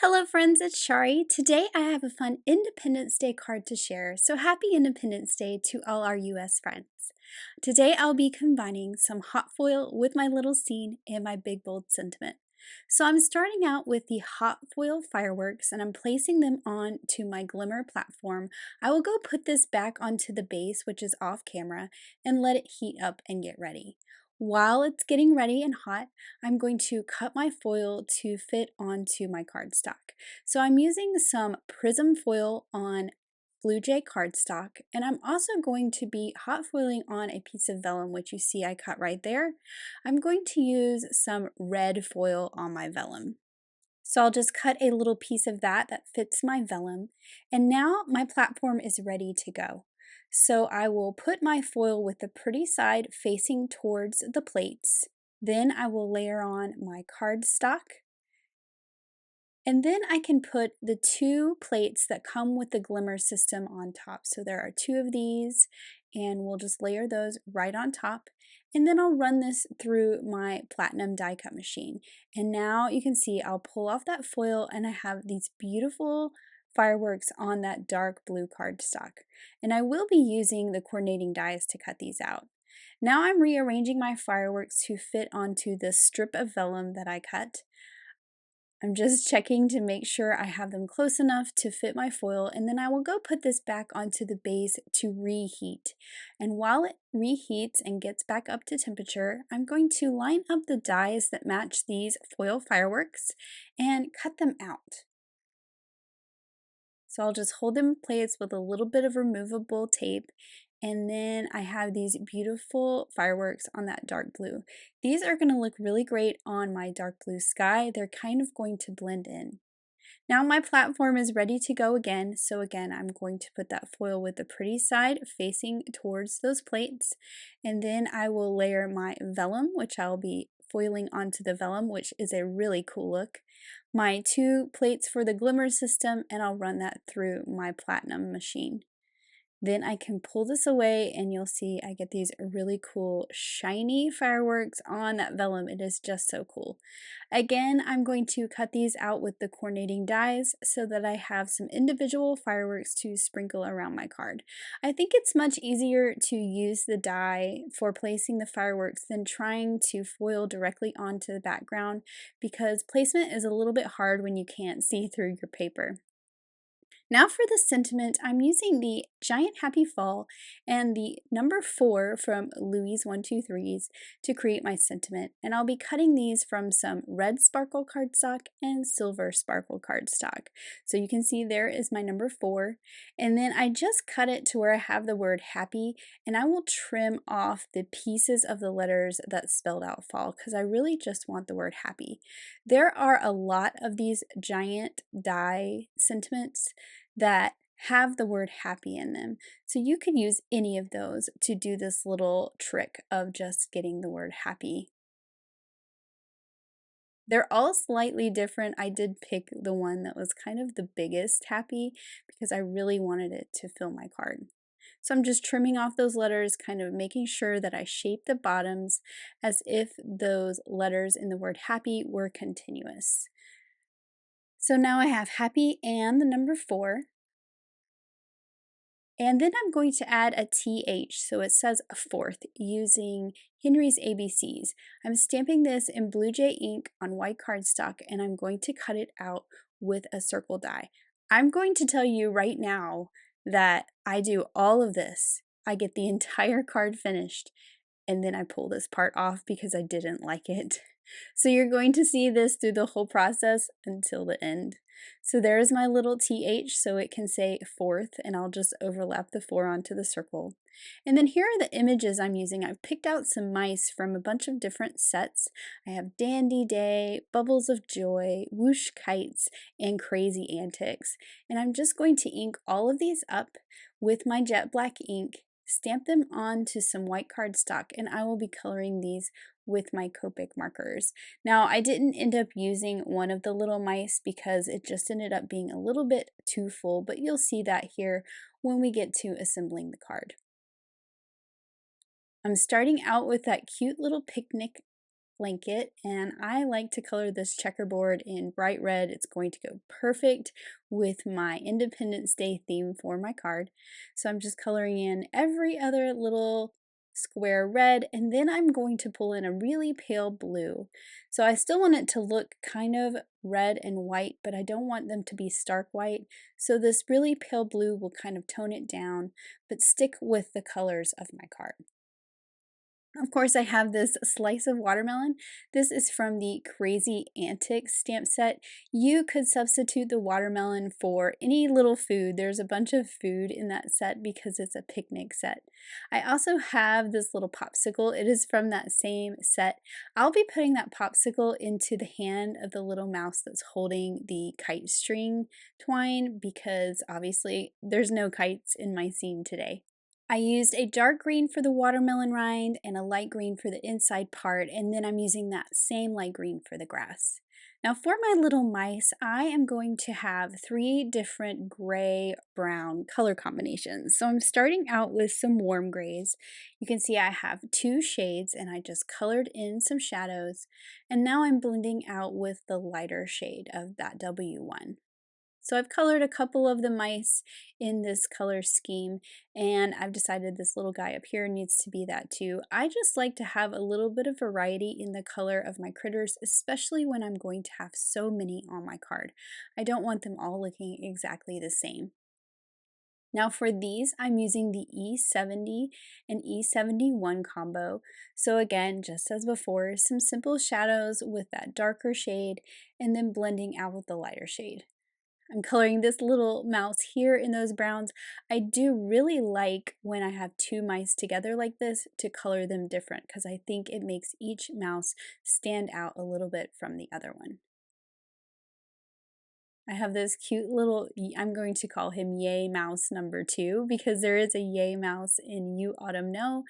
Hello friends, it's Chari. Today I have a fun Independence Day card to share, so happy Independence Day to all our US friends. Today I'll be combining some hot foil with my little scene and my big bold sentiment. So I'm starting out with the hot foil fireworks and I'm placing them onto my glimmer platform. I will go put this back onto the base, which is off camera, and let it heat up and get ready. While it's getting ready and hot, I'm going to cut my foil to fit onto my cardstock. So I'm using some prism foil on Jay Cardstock, and I'm also going to be hot foiling on a piece of vellum, which you see I cut right there. I'm going to use some red foil on my vellum. So I'll just cut a little piece of that fits my vellum, and now my platform is ready to go. So I will put my foil with the pretty side facing towards the plates. Then I will layer on my cardstock. And then I can put the two plates that come with the glimmer system on top. So there are two of these, and we'll just layer those right on top. And then I'll run this through my platinum die cut machine. And now you can see I'll pull off that foil and I have these beautiful fireworks on that dark blue cardstock. And I will be using the coordinating dies to cut these out. Now I'm rearranging my fireworks to fit onto the strip of vellum that I cut. I'm just checking to make sure I have them close enough to fit my foil, and then I will go put this back onto the base to reheat. And while it reheats and gets back up to temperature, I'm going to line up the dies that match these foil fireworks and cut them out. So I'll just hold them in place with a little bit of removable tape, and then I have these beautiful fireworks on that dark blue. These are going to look really great on my dark blue sky. They're kind of going to blend in. Now my platform is ready to go again, so again I'm going to put that foil with the pretty side facing towards those plates, and then I will layer my vellum, which I'll be foiling onto the vellum, which is a really cool look, my two plates for the glimmer system, and I'll run that through my platinum machine. Then I can pull this away and you'll see I get these really cool shiny fireworks on that vellum. It is just so cool. Again, I'm going to cut these out with the coordinating dies so that I have some individual fireworks to sprinkle around my card. I think it's much easier to use the die for placing the fireworks than trying to foil directly onto the background because placement is a little bit hard when you can't see through your paper. Now for the sentiment, I'm using the Giant Happy Fall and the number 4 from Louie's 123s to create my sentiment. And I'll be cutting these from some red sparkle cardstock and silver sparkle cardstock. So you can see there is my number 4. And then I just cut it to where I have the word happy, and I will trim off the pieces of the letters that spelled out fall because I really just want the word happy. There are a lot of these giant die sentiments that have the word happy in them. So you could use any of those to do this little trick of just getting the word happy. They're all slightly different. I did pick the one that was kind of the biggest happy because I really wanted it to fill my card. So I'm just trimming off those letters, kind of making sure that I shape the bottoms as if those letters in the word happy were continuous. So now I have happy and the number 4. And then I'm going to add a TH, so it says a fourth, using Henry's ABCs. I'm stamping this in Blue Jay ink on white cardstock, and I'm going to cut it out with a circle die. I'm going to tell you right now that I do all of this. I get the entire card finished, and then I pull this part off because I didn't like it. So you're going to see this through the whole process until the end. So there's my little TH, so it can say fourth, and I'll just overlap the 4 onto the circle. And then here are the images I'm using. I've picked out some mice from a bunch of different sets. I have Dandy Day, Bubbles of Joy, Whoosh Kites, and Crazy Antics. And I'm just going to ink all of these up with my jet black ink, stamp them onto some white cardstock, and I will be coloring these with my Copic markers. Now, I didn't end up using one of the little mice because it just ended up being a little bit too full, but you'll see that here when we get to assembling the card. I'm starting out with that cute little picnic blanket, and I like to color this checkerboard in bright red. It's going to go perfect with my Independence Day theme for my card. So I'm just coloring in every other little square red, and then I'm going to pull in a really pale blue. So I still want it to look kind of red and white, but I don't want them to be stark white. So this really pale blue will kind of tone it down, but stick with the colors of my card. Of course, I have this slice of watermelon. This is from the Crazy Antics stamp set. You could substitute the watermelon for any little food. There's a bunch of food in that set because it's a picnic set. I also have this little popsicle. It is from that same set. I'll be putting that popsicle into the hand of the little mouse that's holding the kite string twine because obviously there's no kites in my scene today. I used a dark green for the watermelon rind and a light green for the inside part, and then I'm using that same light green for the grass. Now for my little mice, I am going to have 3 different gray-brown color combinations. So I'm starting out with some warm grays. You can see I have 2 shades and I just colored in some shadows, and now I'm blending out with the lighter shade of that W1. So I've colored a couple of the mice in this color scheme, and I've decided this little guy up here needs to be that too. I just like to have a little bit of variety in the color of my critters, especially when I'm going to have so many on my card. I don't want them all looking exactly the same. Now for these, I'm using the E70 and E71 combo. So again, just as before, some simple shadows with that darker shade and then blending out with the lighter shade. I'm coloring this little mouse here in those browns. I do really like when I have 2 mice together like this to color them different because I think it makes each mouse stand out a little bit from the other one. I have this cute little, I'm going to call him Yay Mouse number 2 because there is a Yay Mouse in You Autumn Know,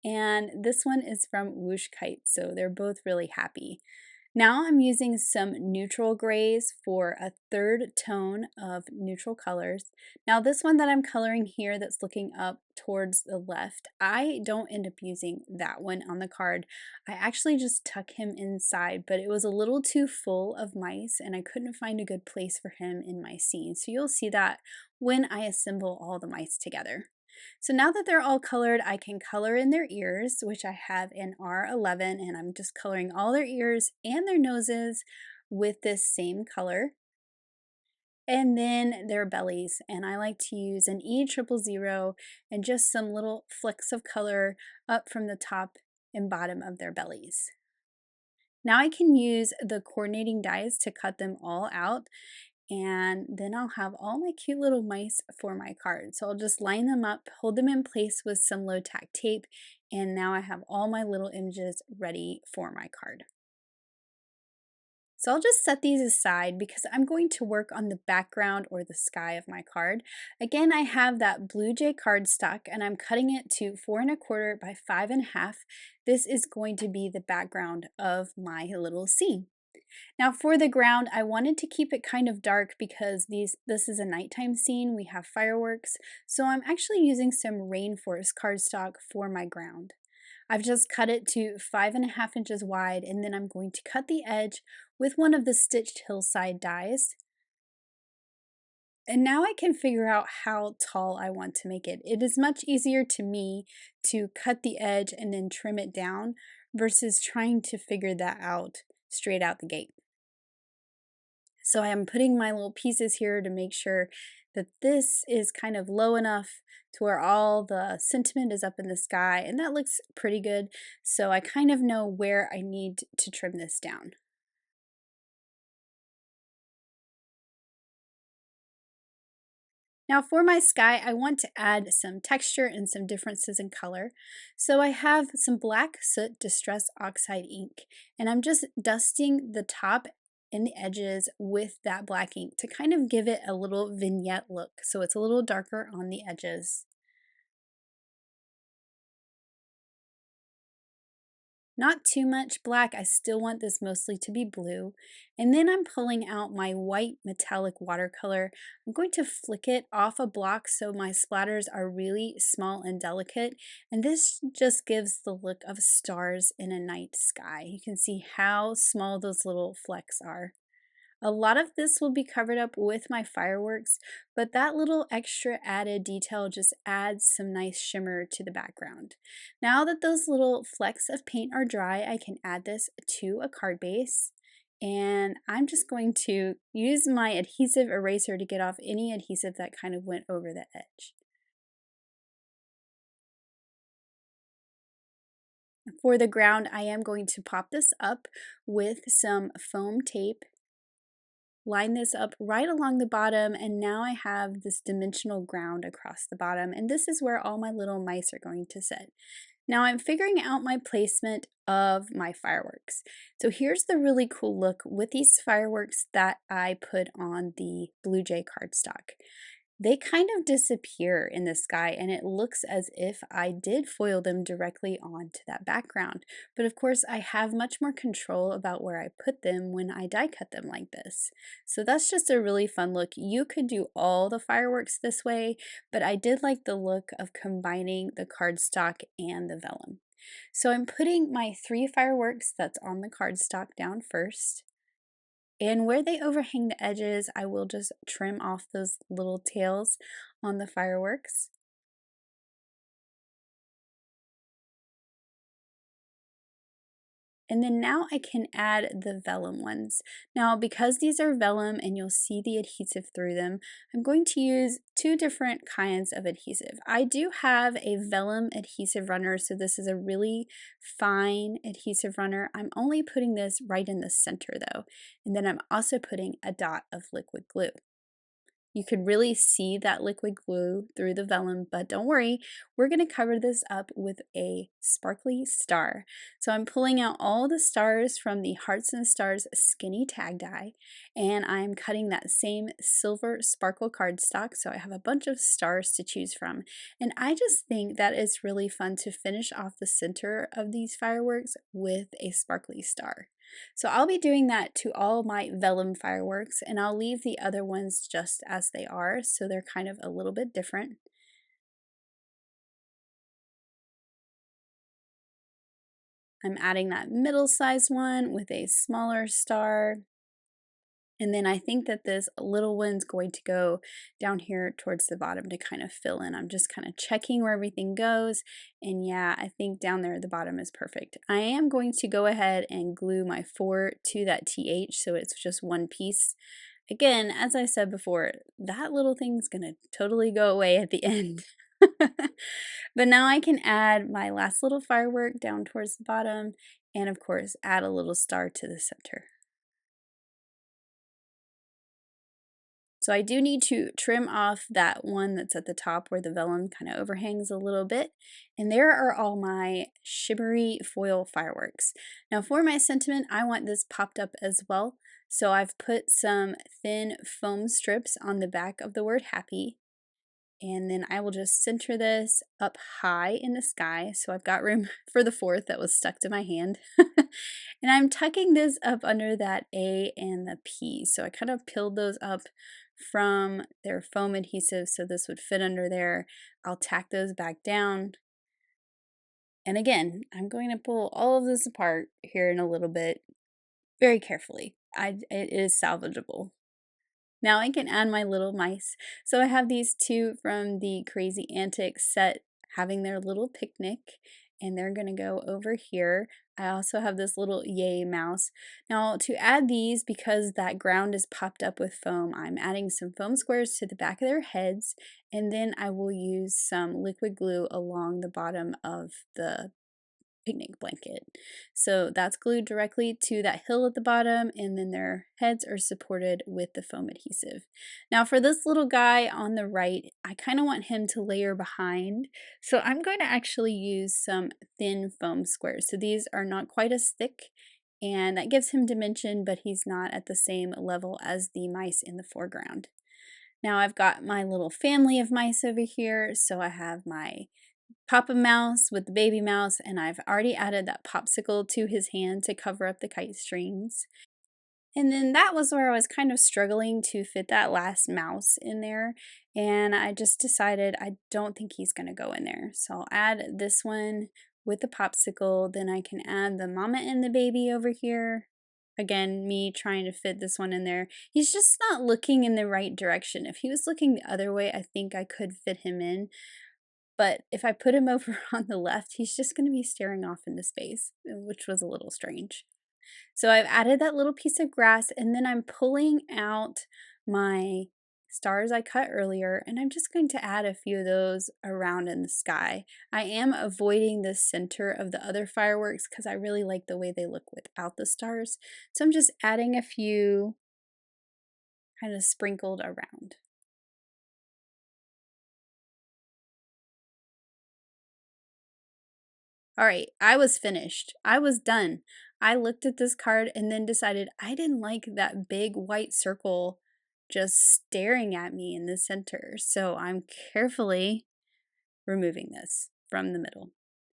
and this one is from Whoosh Kite, so they're both really happy. Now I'm using some neutral grays for a third tone of neutral colors. Now this one that I'm coloring here that's looking up towards the left, I don't end up using that one on the card. I actually just tuck him inside, but it was a little too full of mice and I couldn't find a good place for him in my scene. So you'll see that when I assemble all the mice together. So now that they're all colored, I can color in their ears, which I have in R11, and I'm just coloring all their ears and their noses with this same color. And then their bellies, and I like to use an E000 and just some little flecks of color up from the top and bottom of their bellies. Now I can use the coordinating dies to cut them all out, and then I'll have all my cute little mice for my card. So I'll just line them up, hold them in place with some low tack tape, and now I have all my little images ready for my card. So I'll just set these aside because I'm going to work on the background or the sky of my card. Again, I have that blue Jay cardstock and I'm cutting it to 4 1/4 by 5 1/2. This is going to be the background of my little scene. Now for the ground, I wanted to keep it kind of dark because this is a nighttime scene. We have fireworks, so I'm actually using some rainforest cardstock for my ground. I've just cut it to 5 1/2 inches wide, and then I'm going to cut the edge with one of the stitched hillside dies. And now I can figure out how tall I want to make it. It is much easier to me to cut the edge and then trim it down versus trying to figure that out straight out the gate. So I am putting my little pieces here to make sure that this is kind of low enough to where all the sentiment is up in the sky, and that looks pretty good. So I kind of know where I need to trim this down. Now for my sky, I want to add some texture and some differences in color. So I have some black soot distress oxide ink, and I'm just dusting the top and the edges with that black ink to kind of give it a little vignette look. So it's a little darker on the edges. Not too much black, I still want this mostly to be blue. And then I'm pulling out my white metallic watercolor. I'm going to flick it off a block so my splatters are really small and delicate. And this just gives the look of stars in a night sky. You can see how small those little flecks are. A lot of this will be covered up with my fireworks, but that little extra added detail just adds some nice shimmer to the background. Now that those little flecks of paint are dry, I can add this to a card base. And I'm just going to use my adhesive eraser to get off any adhesive that kind of went over the edge. For the ground, I am going to pop this up with some foam tape, line this up right along the bottom, and now I have this dimensional ground across the bottom, and this is where all my little mice are going to sit. Now I'm figuring out my placement of my fireworks. So here's the really cool look with these fireworks that I put on the blue Jay cardstock. They kind of disappear in the sky, and it looks as if I did foil them directly onto that background. But of course, I have much more control about where I put them when I die cut them like this. So that's just a really fun look. You could do all the fireworks this way, but I did like the look of combining the cardstock and the vellum. So I'm putting my 3 fireworks that's on the cardstock down first. And where they overhang the edges, I will just trim off those little tails on the fireworks. And then now I can add the vellum ones. Now, because these are vellum and you'll see the adhesive through them, I'm going to use 2 different kinds of adhesive. I do have a vellum adhesive runner, so this is a really fine adhesive runner. I'm only putting this right in the center though, and then I'm also putting a dot of liquid glue. You could really see that liquid glue through the vellum, but don't worry, we're going to cover this up with a sparkly star. So I'm pulling out all the stars from the Hearts and Stars skinny tag die, and I'm cutting that same silver sparkle cardstock, so I have a bunch of stars to choose from. And I just think that it's really fun to finish off the center of these fireworks with a sparkly star. So I'll be doing that to all my vellum fireworks, and I'll leave the other ones just as they are, so they're kind of a little bit different. I'm adding that middle-sized one with a smaller star. And then I think that this little one's going to go down here towards the bottom to kind of fill in. I'm just kind of checking where everything goes. And yeah, I think down there at the bottom is perfect. I am going to go ahead and glue my 4 to that TH so it's just one piece. Again, as I said before, that little thing's gonna totally go away at the end. But now I can add my last little firework down towards the bottom and of course add a little star to the center. So I do need to trim off that one that's at the top where the vellum kind of overhangs a little bit. And there are all my shimmery foil fireworks. Now for my sentiment, I want this popped up as well. So I've put some thin foam strips on the back of the word happy. And then I will just center this up high in the sky. So I've got room for the 4th that was stuck to my hand. And I'm tucking this up under that A and the P. So I kind of peeled those up from their foam adhesive so this would fit under there. I'll tack those back down. And again, I'm going to pull all of this apart here in a little bit very carefully. It is salvageable. Now I can add my little mice. So I have these 2 from the Crazy Antics set having their little picnic, and they're gonna go over here. I also have this little yay mouse. Now to add these, because that ground is popped up with foam, I'm adding some foam squares to the back of their heads, and then I will use some liquid glue along the bottom of the picnic blanket. So that's glued directly to that hill at the bottom, and then their heads are supported with the foam adhesive. Now for this little guy on the right, I kind of want him to layer behind. So I'm going to actually use some thin foam squares. So these are not quite as thick, and that gives him dimension, but he's not at the same level as the mice in the foreground. Now I've got my little family of mice over here. So I have my Papa Mouse with the baby mouse, and I've already added that popsicle to his hand to cover up the kite strings. And then that was where I was kind of struggling to fit that last mouse in there, and I just decided I don't think he's gonna go in there. So I'll add this one with the popsicle, then I can add the mama and the baby over here. Again, me trying to fit this one in there. He's just not looking in the right direction. If he was looking the other way, I think I could fit him in, but if I put him over on the left, he's just gonna be staring off into space, which was a little strange. So I've added that little piece of grass, and then I'm pulling out my stars I cut earlier, and I'm just going to add a few of those around in the sky. I am avoiding the center of the other fireworks because I really like the way they look without the stars. So I'm just adding a few kind of sprinkled around. All right, I was finished. I was done. I looked at this card and then decided I didn't like that big white circle just staring at me in the center. So I'm carefully removing this from the middle.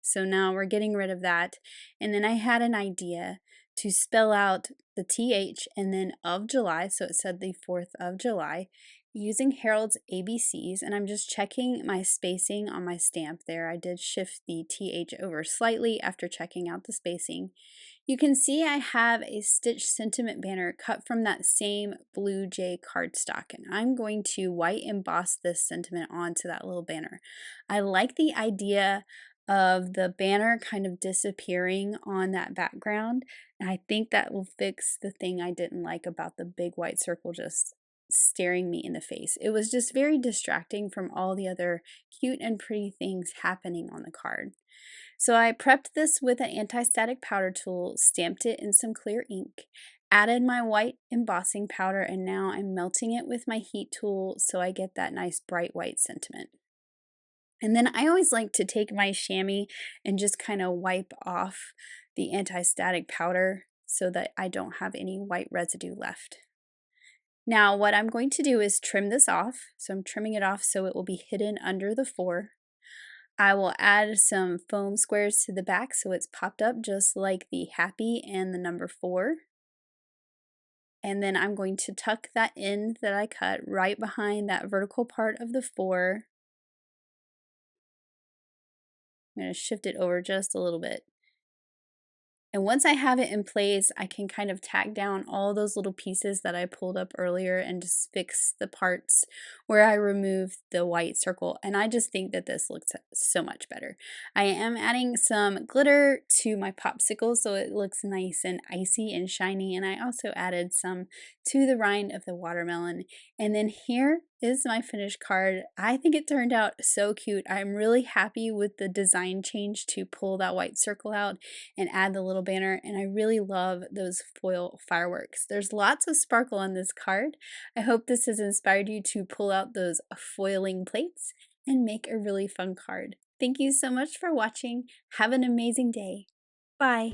So now we're getting rid of that. And then I had an idea to spell out the TH and then of July. So it said the 4th of July using Harold's ABCs. And I'm just checking my spacing on my stamp there. I did shift the TH over slightly after checking out the spacing. You can see I have a stitch sentiment banner cut from that same blue Jay cardstock, and I'm going to white emboss this sentiment onto that little banner. I like the idea of the banner kind of disappearing on that background, and I think that will fix the thing I didn't like about the big white circle just staring me in the face. It was just very distracting from all the other cute and pretty things happening on the card. So I prepped this with an anti-static powder tool, stamped it in some clear ink, added my white embossing powder, and now I'm melting it with my heat tool so I get that nice bright white sentiment. And then I always like to take my chamois and just kind of wipe off the anti-static powder so that I don't have any white residue left. Now what I'm going to do is trim this off. So I'm trimming it off so it will be hidden under the 4. I will add some foam squares to the back so it's popped up just like the happy and the number 4. And then I'm going to tuck that end that I cut right behind that vertical part of the 4. I'm going to shift it over just a little bit. And once I have it in place, I can kind of tack down all those little pieces that I pulled up earlier and just fix the parts where I removed the white circle. And I just think that this looks so much better. I am adding some glitter to my popsicle so it looks nice and icy and shiny. And I also added some to the rind of the watermelon. And then here is my finished card. I think it turned out so cute. I'm really happy with the design change to pull that white circle out and add the little banner, and I really love those foil fireworks. There's lots of sparkle on this card. I hope this has inspired you to pull out those foiling plates and make a really fun card. Thank you so much for watching. Have an amazing day. Bye.